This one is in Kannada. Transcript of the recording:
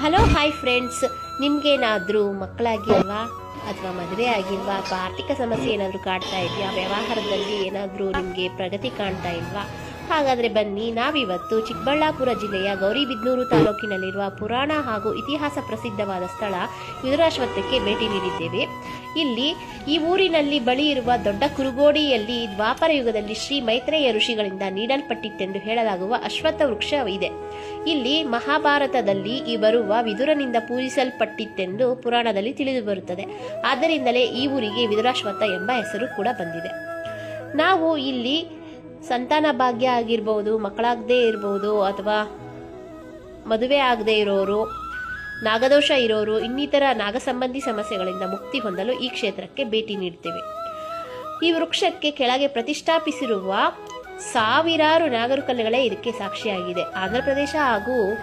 ಹಲೋ ಹಾಯ್ ಫ್ರೆಂಡ್ಸ್, ನಿಮ್ಗೇನಾದರೂ ಮಕ್ಕಳಾಗಿಲ್ವಾ ಅಥವಾ ಮದುವೆ ಆಗಿಲ್ವಾ ಅಥವಾ ಆರ್ಥಿಕ ಸಮಸ್ಯೆ ಏನಾದರೂ ಕಾಡ್ತಾ ಇದೆಯಾ, ವ್ಯವಹಾರದಲ್ಲಿ ಏನಾದರೂ ನಿಮಗೆ ಪ್ರಗತಿ ಕಾಣ್ತಾ ಇಲ್ವಾ? ಹಾಗಾದರೆ ಬನ್ನಿ, ನಾವಿವತ್ತು ಚಿಕ್ಕಬಳ್ಳಾಪುರ ಜಿಲ್ಲೆಯ ಗೌರಿಬಿದನೂರು ತಾಲೂಕಿನಲ್ಲಿರುವ ಪುರಾಣ ಹಾಗೂ ಇತಿಹಾಸ ಪ್ರಸಿದ್ಧವಾದ ಸ್ಥಳ ವಿದುರಾಶ್ವತ್ಥಕ್ಕೆ ಭೇಟಿ ನೀಡಿದ್ದೇವೆ. ಈ ಊರಿನಲ್ಲಿ ಬಳಿ ಇರುವ ದೊಡ್ಡ ಕುರುಗೋಡಿಯಲ್ಲಿ ದ್ವಾಪರ ಯುಗದಲ್ಲಿ ಶ್ರೀ ಮೈತ್ರೇಯ ಋಷಿಗಳಿಂದ ನೀಡಲ್ಪಟ್ಟಿತ್ತೆಂದು ಹೇಳಲಾಗುವ ಅಶ್ವತ್ಥ ವೃಕ್ಷ ಇದೆ. ಇಲ್ಲಿ ಮಹಾಭಾರತದಲ್ಲಿ ಬರುವ ವಿದುರನಿಂದ ಪೂಜಿಸಲ್ಪಟ್ಟಿತ್ತೆಂದು ಪುರಾಣದಲ್ಲಿ ತಿಳಿದು ಬರುತ್ತದೆ. ಆದ್ದರಿಂದಲೇ ಈ ಊರಿಗೆ ವಿದುರಾಶ್ವತ್ಥ ಎಂಬ ಹೆಸರು ಕೂಡ ಬಂದಿದೆ. ನಾವು ಇಲ್ಲಿ ಸಂತಾನ ಭಾಗ್ಯ ಆಗಿರ್ಬೋದು, ಮಕ್ಕಳಾಗದೇ ಇರ್ಬೋದು, ಅಥವಾ ಮದುವೆ ಆಗದೆ ಇರೋರು, ನಾಗದೋಷ ಇರೋರು, ಇನ್ನಿತರ ನಾಗ ಸಂಬಂಧಿ ಸಮಸ್ಯೆಗಳಿಂದ ಮುಕ್ತಿ ಹೊಂದಲು ಈ ಕ್ಷೇತ್ರಕ್ಕೆ ಭೇಟಿ ನೀಡ್ತೇವೆ. ಈ ವೃಕ್ಷಕ್ಕೆ ಕೆಳಗೆ ಪ್ರತಿಷ್ಠಾಪಿಸಿರುವ ಸಾವಿರಾರು ನಾಗರಕಲ್ಲುಗಳೇ ಇದಕ್ಕೆ ಸಾಕ್ಷಿಯಾಗಿದೆ. ಆಂಧ್ರ ಪ್ರದೇಶ ಹಾಗೂ